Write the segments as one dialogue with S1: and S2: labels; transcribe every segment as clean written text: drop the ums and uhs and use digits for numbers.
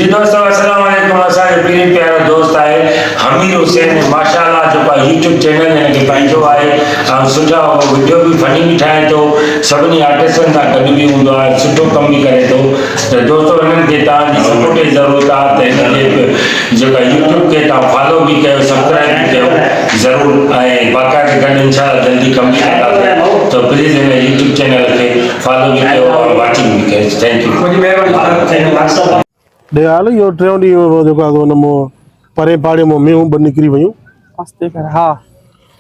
S1: जी दोस्तों अस्सलाम वालेकुम। असांजो प्रिय प्यारो दोस्त आहे हमीर हुसैन माशाअल्लाह जेको यूट्यूब चैनल हिनखे पंहिंजो आहे ऐं सुठा वीडियो बि फनी बि ठाहे थो, सभिनी आर्टिस्टनि सां गॾु बि हूंदो आहे, सुठो कमु बि करे थो। त दोस्तों हिननि खे तव्हांजी सपोर्ट जी ज़रूरत आहे, त हिनजे जेका यूट्यूब खे तव्हां फॉलो बि कयो, सब्सक्राइब बि कयो ज़रूरु, ऐं बाक़ाइदा गॾु इंशाअल्लाह जल्दी कमु बि कंदासीं। तो प्लीज़ हिन यूट्यूब चैनल खे फॉलो बि कयो और वॉचिंग बि कयो। Thank U.
S2: दे हाल यो ट्रेन ॾींहं जेको आहे हुन मां परे पाड़े मां मेहूं ॿ निकिरी वियूं।
S3: मस्ती कर हा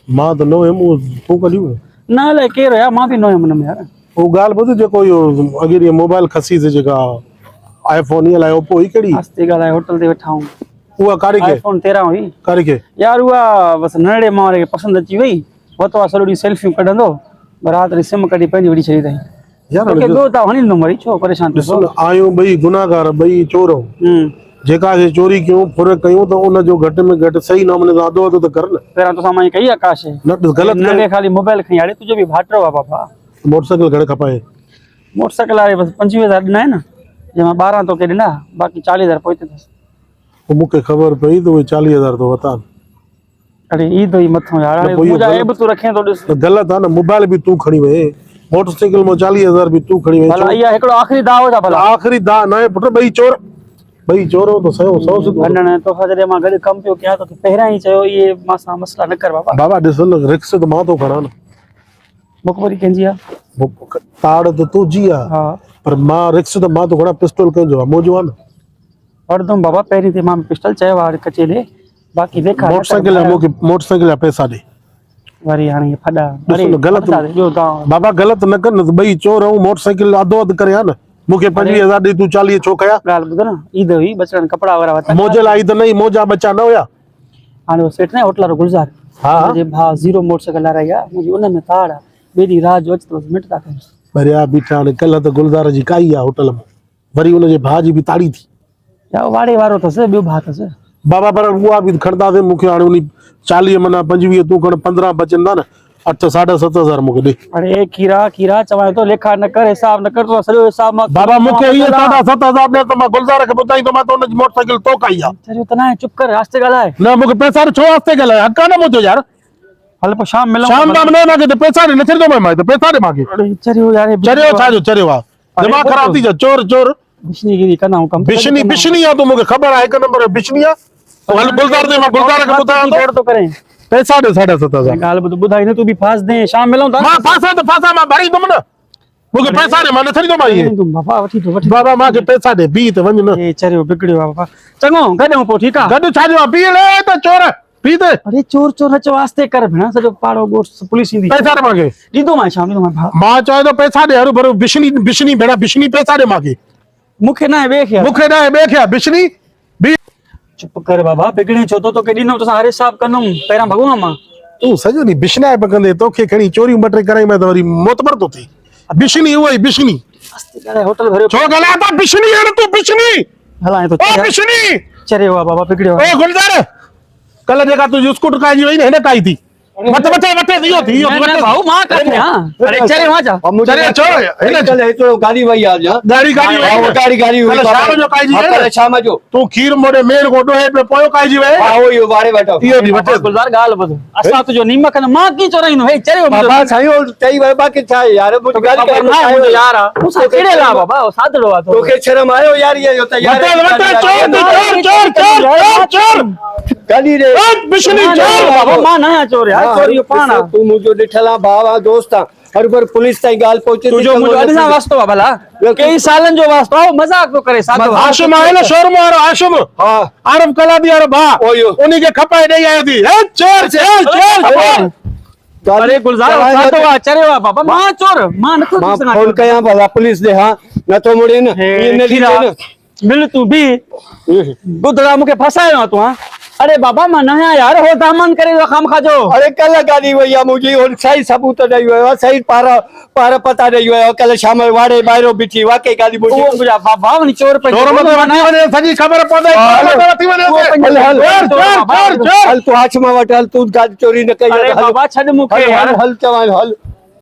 S2: मां त न हुयुमि, तूं कॾहिं हुयो?
S3: न अलाए केरु हुया, मां बि न हुयुमि हुन में यार।
S2: उहो ॻाल्हि ॿुध, जेको इहो अॻे ॾींहुं मोबाइल खसीस जेका आईफोन ई अलाए ओप्पो ई कहिड़ी
S3: मस्ती ॻाल्हाए होटल ते वेठा हूं,
S2: उहा काड़ी खे
S3: आईफोन 13 हुई
S2: काड़ी खे
S3: यार। उहा बस नंढड़े मां वारे खे पसंदि अची वई, वतो आहे सॼो ॾींहुं सेल्फियूं कढंदो, राति ॾींहुं सिम कढी पंहिंजी वठी छॾी अथई।
S2: यार
S3: ॿियो त हणी ॾिनो वरी, छो परेशान थियो?
S2: ॾिसो न, आहियूं ॿई गुनाहगार, ॿई चोर आहियूं। जेका से चोरी कयूं फुरक कयूं त उनजो घटि में घटि सही नमूने सां अदो अदो त कर न।
S3: पहिरां तोसां मां कई आकाश
S2: न ग़लति
S3: नंढे खाली मोबाइल खणी आड़े, तुंहिंजो बि भाटिरो आहे बाबा।
S2: मोटरसाइकिल घणे खपाए?
S3: मोटरसाइकिल वारे बसि 25,000 ॾिना आहिनि, जंहिंमां 12 तोखे ॾिना, बाक़ी 40,000 पहुते अथसि।
S2: पोइ मूंखे ख़बर पई त उहे 40,000 तो वता।
S3: अरे ई तो ई मथों यार, मुंहिंजा ऐब तूं रखे थो ॾिस।
S2: ग़लति आहे न, मोबाइल बि तूं खणी वए, मोटरसाइकिल में 40,000 भी तू खड़ी
S3: भला
S2: वई।
S3: इहा हिकिड़ो आखिरी दाव जा भला
S2: आखिरी दा न पुट, ॿई चोर तो सौ सिधो
S3: वञण तो जॾहिं मां गॾु कमु पियो कयां, तोखे पहिरियां ई चयो इहे मां मसला न कर बाबा।
S2: बाबा ॾिस न, रिक्स त मां तो खणा न,
S3: मुखबरी कंहिंजी आहे?
S2: ताड़ त तुंहिंजी आहे,
S3: हा
S2: पर मां रिक्स त मां तो खणा, पिस्टल कंहिंजो आहे? मुंहिंजो आहे न।
S3: वठंदुमि बाबा, पहिरीं ते मां पिस्टल चयो आहे कचेले, बाक़ी देखा
S2: मोटरसाइकिल है, मूंखे मोटरसाइकिल जा पैसा ॾे
S3: वरी हाणे ये फॾा।
S2: ॾिस न, ग़लति
S3: ॿियो तव्हां
S2: बाबा ग़लति न कर न, ॿई चोर आहियूं, मोटरसाइकिल अधो अधु करे आहे न। मूंखे 25,000 ॾे, तूं 40 छो कया?
S3: ॻाल्हि ॿुध न, ईद हुई बचड़नि कपिड़ा वग़ैरह वरिता,
S2: मोजे लाइ त नहीं, मोजा बचा न हुया।
S3: हाणे वो सेठ न होटल वारो गुलज़ार,
S2: हा
S3: मुंहिंजे भाउ ज़ीरो मोटरसाइकिल हलाराई आहे, मुंहिंजी उन में ताड़ आहे, ॿिए ॾींहुं राति जो अच त मिंट था कयूं।
S2: भरिया बीठा हाणे, कल्ह त गुलज़ार जी काई आहे होटल में, वरी उनजे भाउ जी बि ताड़ी थी।
S3: या वाड़े वारो अथसि, ॿियो भाउ अथसि
S2: बाबा, पर उहा बि खणंदासीं। मूंखे हाणे उन 40 माना 25 तूं खण, 15 बचंदा न, 8 साढा 7,000 मूंखे ॾे।
S3: अरे खीरा चवां तो लेखा न कर, हिसाब न कर, तो सॼो हिसाब मां
S2: बाबा मूंखे इहे 7,000 ॾे त मां गुलज़ार खे ॿुधाई त मां त उनजी मोटरसाइकिल तो काई आहे।
S3: चरियो त न, चुप कर, आस्ते ॻाल्हाए।
S2: न मूंखे पैसा छो आस्ते ॻाल्हाए, हक़ आहे न मुंहिंजो यार।
S3: हल पोइ शाम मिलूं।
S2: शाम ताम न मांखे त पैसा ॾे, न छॾंदो मां त पैसा ॾे मांखे।
S3: चरियो यार,
S2: चरियो छाजो चरियो आहे? दिमाग़ ख़राब थी जा, चोर चोर
S3: बिशनीगिरी कंदा हूं कम।
S2: बिशनी आहे, तूं मूंखे ख़बर आहे, 1 नंबर बिशनी आहे। हल गुलज़ार दे, मां गुलज़ार खे ॿुधायां
S3: तो करे
S2: पैसा ॾे 7,500।
S3: ॻाल्हि ॿुध, ॿुधाई न, तूं बि फास दे, शाम मिलूं था।
S2: मां फासा मां भरींदुमि न, मूंखे पैसा ॾे, मां न छॾींदो मां इहे।
S3: बाबा वठी तो वठी
S2: बाबा मांखे पैसा ॾे, बी त वञ न।
S3: ए चरियो बिगड़ियो आहे बाबा, चङो गॾूं पोइ ठीकु आहे।
S2: गॾु छाजो आहे, पी ले त चोर पी ते।
S3: अरे चोर चोर न चओ, आस्ते कर भेण, सॼो पाड़ो ॻोठ पुलिस ईंदी।
S2: पैसा ॾे मांखे,
S3: ॾींदो मां शाम ॾींदो मां।
S2: मां चवां थो पैसा ॾे, हरू भरू बिशनी भेण, बिशनी पैसा ॾे मांखे।
S3: मूंखे न ॿिए खे,
S2: मूंखे न ॿिए खे बिशनी बी।
S3: चुप कर बाबा, बिगड़े छो तो, तोखे ॾींदुमि, तोसां हर हिसाब कंदुमि, पहिरां भॻवान मां।
S2: तूं सॼो ॾींहुं बिशनाए पकंदे, तोखे खणी चोरियूं 2-3 कराई मैं त वरी मोतबर तो थी। बिशनी उहा ई बिशनी
S3: होटल भरियो
S2: छो ॻाल्हाए था? बिशनी है तू, बिशनी
S3: हलाए तो
S2: ओ बिशनी
S3: चरियो आहे बाबा, बिगड़ियो आहे।
S2: ओ गुलज़ार, कल जेका तुंहिंजी स्कूटर काई वई न, हिन काई थी। वटे
S3: न भाऊ, मां काथे हां? अरे चरियो आ जा,
S2: चरियो चो हिन
S4: कल हेतिरो गाड़ी वई आज
S2: गाड़ी
S4: गाड़ी
S2: कल शाम जो काई जी है,
S4: कल शाम जो
S2: तू खीर मोड़े मेन कोडो है पे पोयो काई जी वे।
S4: हां ओ यो वारे बैठो
S2: इहो दी वटे
S3: गुलज़ार ॻाल्हि ॿुध, असां तुंहिंजो नीमक न, मां की चोराईंदो? हे चरियो
S4: बाबा साईं चई वे बाकी छा यार, मुझे गाड़ी
S3: मुंहिंजो यार आहे, मूंसां केड़े ला बाबा, सादड़ो आहे
S4: तोखे शर्म आयो यार, ये यो त यार
S2: चोर
S4: गाड़ी रे
S2: बिशनी
S3: चोर बाबा, मां नया चोर यार, चोरियो पाण आहे।
S4: तू मुझो ॾिठला भावा दोस्त हर बार पुलिस ताईं ॻाल्हि पहुचे।
S3: तुंहिंजो मुंहिंजो अॼु सां वास्तो आहे भला, कई सालनि जो वास्तो आहे, मज़ाक थो करे। सादो
S2: आशिम आहे न, शोरूम वारो आशिम,
S4: हां
S2: आरम कलादी वारो भाउ, उन्ही खे खपाए ॾेई आयो थी। चोर चोर
S3: अरे गुलज़ार सादो आहे, चरियो आहे बाबा, मां चोर, मां नथो
S4: मां फोन कयां भला पुलिस दे। हां नथो मुड़े न, ये न दी
S3: मिल तू भी बुधड़ा मूंखे फसायो आहे तूं। अरे बाबा मैं नया यार, हो दामन करे खाम खाजो।
S4: अरे कल गाड़ी वही है मुझे, और सही सबूत नहीं हुआ, सही पारा पारा पता नहीं हुआ। कल शाम वाड़े बाहरों बिठी वाकई गाड़ी मुझे
S3: मुझे बाबा वनी चोर पे
S2: चोर मत वठी वने, सजी खबर पवंदे, वठी वने।
S4: हल तू हाथ में वठ, हल तू गाड़ी चोरी न कई।
S3: अरे बाबा छड मुखे
S4: हल चवां हल